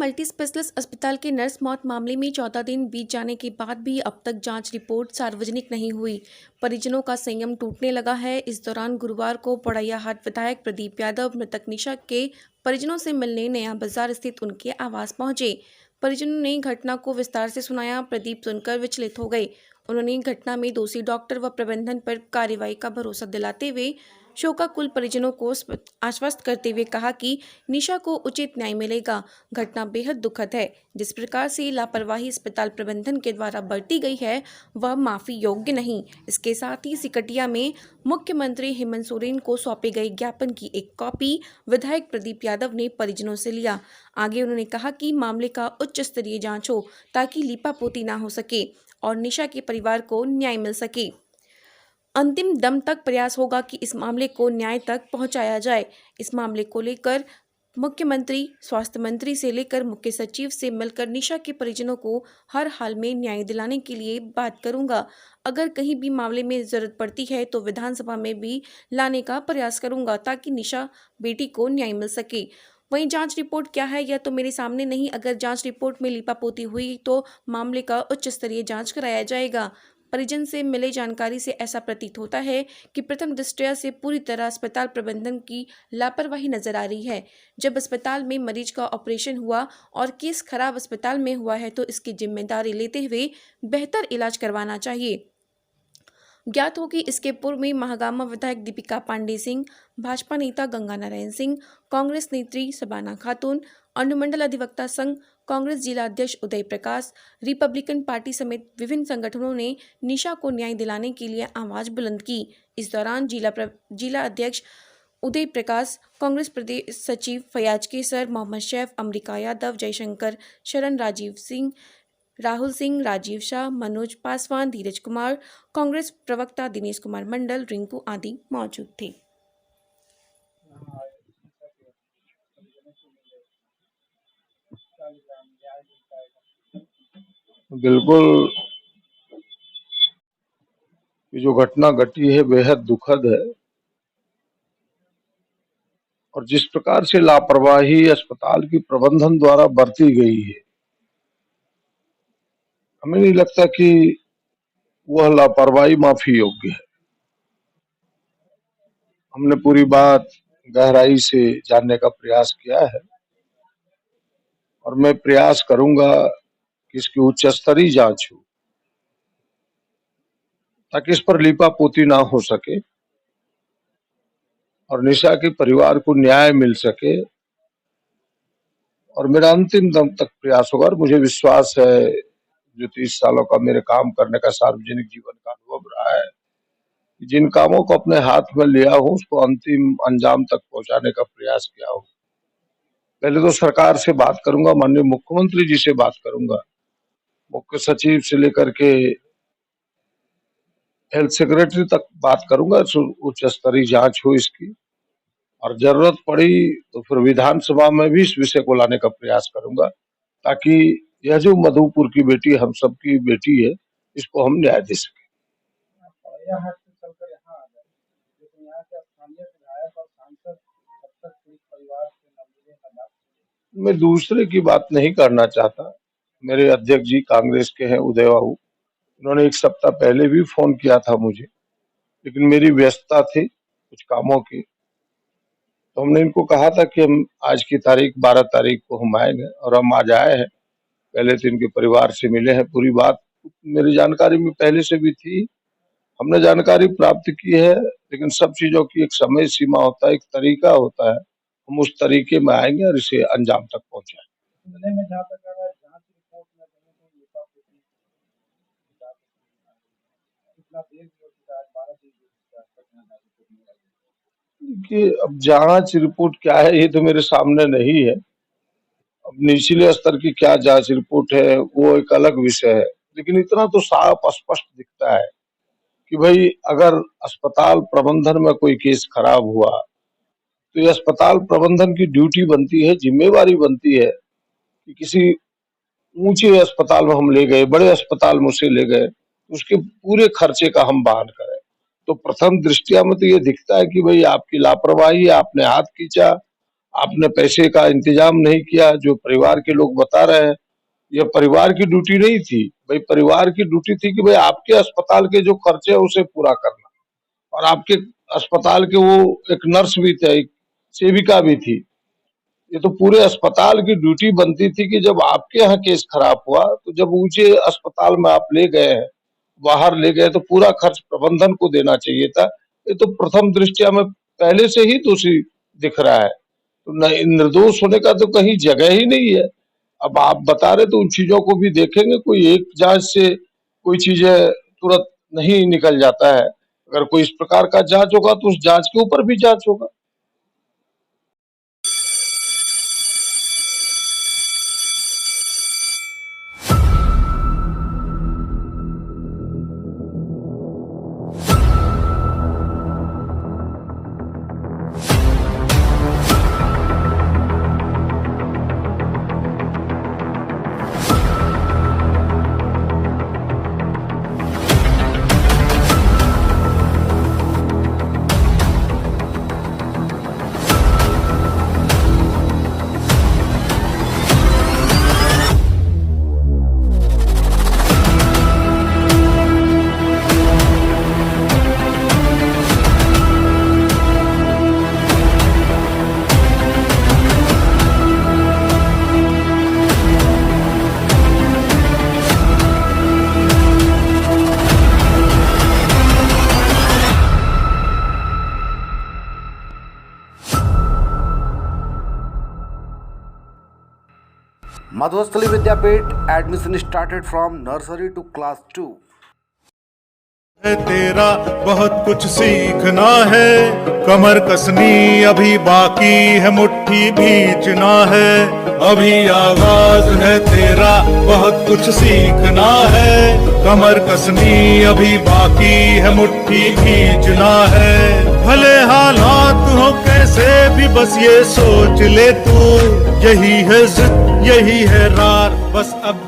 Multi specialist अस्पताल के nurse मौत मामले में 14 दिन बीत जाने के बाद भी अब तक जांच रिपोर्ट सार्वजनिक नहीं हुई। परिजनों का संयम टूटने लगा है। इस दौरान गुरुवार को पोड़ैयाहाट विधायक प्रदीप यादव मृतक निशा के परिजनों से मिलने नया बाजार स्थित उनके आवास पहुंचे। परिजनों ने घटना को विस्तार से सुनाया। प्रदीप सुनकर विचलित हो गए। उन्होंने घटना में दोषी डॉक्टर व प्रबंधन पर कार्रवाई का भरोसा दिलाते हुए शोकाकुल परिजनों को आश्वस्त करते हुए कहा कि निशा को उचित न्याय मिलेगा। घटना बेहद दुखद है। जिस प्रकार से लापरवाही अस्पताल प्रबंधन के द्वारा बरती गई है वह माफी योग्य नहीं। इसके साथ ही सिकटिया में मुख्यमंत्री हेमंत सोरेन को सौंपे गए ज्ञापन की एक कॉपी विधायक प्रदीप यादव ने परिजनों से लिया। आगे उन्होंने कहा कि मामले का उच्च स्तरीय जांच हो ताकि लीपापोती ना हो सके और निशा के परिवार को न्याय मिल सके। अंतिम दम तक प्रयास होगा कि इस मामले को न्याय तक पहुंचाया जाए। इस मामले को लेकर मुख्यमंत्री, स्वास्थ्य मंत्री से लेकर मुख्य सचिव से मिलकर निशा के परिजनों को हर हाल में न्याय दिलाने के लिए बात करूंगा। अगर कहीं भी मामले में जरूरत पड़ती है तो विधानसभा में भी लाने का प्रयास करूंगा ताकि निशा बेटी को न्याय मिल सके। वहीं जांच रिपोर्ट क्या है यह तो मेरे सामने नहीं। अगर जांच रिपोर्ट में लीपापोती हुई तो मामले का उच्च स्तरीय जांच कराया जाएगा। परिजन से मिले जानकारी से ऐसा प्रतीत होता है कि प्रथम दृष्टया से पूरी तरह अस्पताल प्रबंधन की लापरवाही नजर आ रही है। जब अस्पताल में मरीज का ऑपरेशन हुआ और केस खराब अस्पताल में हुआ है तो इसकी जिम्मेदारी लेते हुए बेहतर इलाज करवाना चाहिए। ज्ञात हो कि इसके पूर्व में महागामा विधायक दीपिका पांडे सिंह, भाजपा नेता गंगा नारायण सिंह, कांग्रेस नेत्री सबाना खातून, अनुमंडल अधिवक्ता संघ, कांग्रेस जिला अध्यक्ष उदय प्रकाश, रिपब्लिकन पार्टी समेत विभिन्न संगठनों ने निशा को न्याय दिलाने के लिए आवाज बुलंद की। इस दौरान जिला अध्यक्ष उदय प्रकाश, कांग्रेस प्रदेश सचिव फयाज केसर, मोहम्मद शैफ, अमरिका यादव, जयशंकर शरण, राजीव सिंह, राहुल सिंह, राजीव शाह, मनोज पासवान, धीरज कुमार, कांग्रेस प्रवक्ता दिनेश कुमार मंडल, रिंकू आदि मौजूद थे। बिल्कुल, ये जो घटना घटी है बेहद दुखद है और जिस प्रकार से लापरवाही अस्पताल की प्रबंधन द्वारा बरती गई है, हमें नहीं लगता कि वह लापरवाही माफी योग्य है। हमने पूरी बात गहराई से जानने का प्रयास किया है और मैं प्रयास करूंगा कि इसकी उच्च स्तरीय जांच हो ताकि इस पर लीपापोती ना हो सके और निशा के परिवार को न्याय मिल सके। और मेरा अंतिम दम तक प्रयास होगा और मुझे विश्वास है, जो 30 सालों का मेरे काम करने का सार्वजनिक जीवन का अनुभव रहा है, जिन कामों को अपने हाथ में लिया हूं उसको अंतिम अंजाम तक पहुंचाने का प्रयास किया हूं। पहले तो सरकार से बात करूंगा, माननीय मुख्यमंत्री जी से बात करूंगा, मुख्य सचिव से लेकर के हेल्थ सेक्रेटरी तक बात करूंगा, उच्च स्तरीय जांच हो इसकी और जरूरत पड़ी तो फिर विधानसभा में भी इस विषय को लाने का प्रयास करूंगा ताकि यह जो मधुपुर की बेटी हम सबकी बेटी है, इसको हम न्याय दे सके। मैं दूसरे की बात नहीं करना चाहता। मेरे अध्यक्ष जी कांग्रेस के हैं उदय बाबू, उन्होंने 1 सप्ताह पहले भी फोन किया था मुझे, लेकिन मेरी व्यस्तता थी कुछ कामों की, तो हमने इनको कहा था कि हम आज की तारीख 12 तारीख को हम आएंगे और हम आज आए हैं। पहले तो इनके परिवार से मिले हैं। पूरी बात मेरी जानकारी में पहले से भी थी, हमने जानकारी प्राप्त की है, लेकिन सब चीजों की एक समय सीमा होता है, एक तरीका होता है। हम उस तरीके में आएंगे और इसे अंजाम तक पहुंचाएंगे। कि अब जांच रिपोर्ट क्या है ये तो मेरे सामने नहीं है। अब निचले स्तर की क्या जांच रिपोर्ट है वो एक अलग विषय है, लेकिन इतना तो साफ स्पष्ट दिखता है कि भाई अगर अस्पताल प्रबंधन में कोई केस खराब हुआ तो ये अस्पताल प्रबंधन की ड्यूटी बनती है, जिम्मेवारी बनती है कि किसी ऊंचे अस्पताल में हम ले गए, बड़े अस्पताल में उसे ले गए, उसके पूरे खर्चे का हम वहन करें। तो प्रथम दृष्टया में तो ये दिखता है कि भाई आपकी लापरवाही है, आपने हाथ खींचा आपने पैसे का इंतजाम नहीं किया, जो परिवार के लोग बता रहे हैं। यह परिवार की ड्यूटी नहीं थी भाई, परिवार की ड्यूटी थी कि भाई आपके अस्पताल के जो खर्चे है उसे पूरा करना। और आपके अस्पताल के वो एक नर्स भी थे, एक सेविका भी थी। ये तो पूरे अस्पताल की ड्यूटी बनती थी कि जब आपके यहाँ केस खराब हुआ तो जब ऊंचे अस्पताल में आप ले गए हैं, बाहर ले गए, तो पूरा खर्च प्रबंधन को देना चाहिए था। ये तो प्रथम दृष्टया में पहले से ही दोषी दिख रहा है, तो निर्दोष होने का तो कहीं जगह ही नहीं है। अब आप बता रहे तो उन चीजों को भी देखेंगे। कोई एक जांच से कोई चीजें तुरंत नहीं निकल जाता है। अगर कोई इस प्रकार का जांच होगा तो उस जांच के ऊपर भी जांच होगा। Madhusthali Vidyapeeth admission started from nursery to class 2। है तेरा बहुत कुछ सीखना है, कमर कसनी अभी बाकी है, मुट्ठी भींचना है, अभी आगाज है तेरा, बहुत कुछ सीखना है, कमर कसनी अभी बाकी है, मुट्ठी भींचना है। भले हालात हो कैसे भी बस ये सोच ले तू, यही है जिद यही है रार, बस अब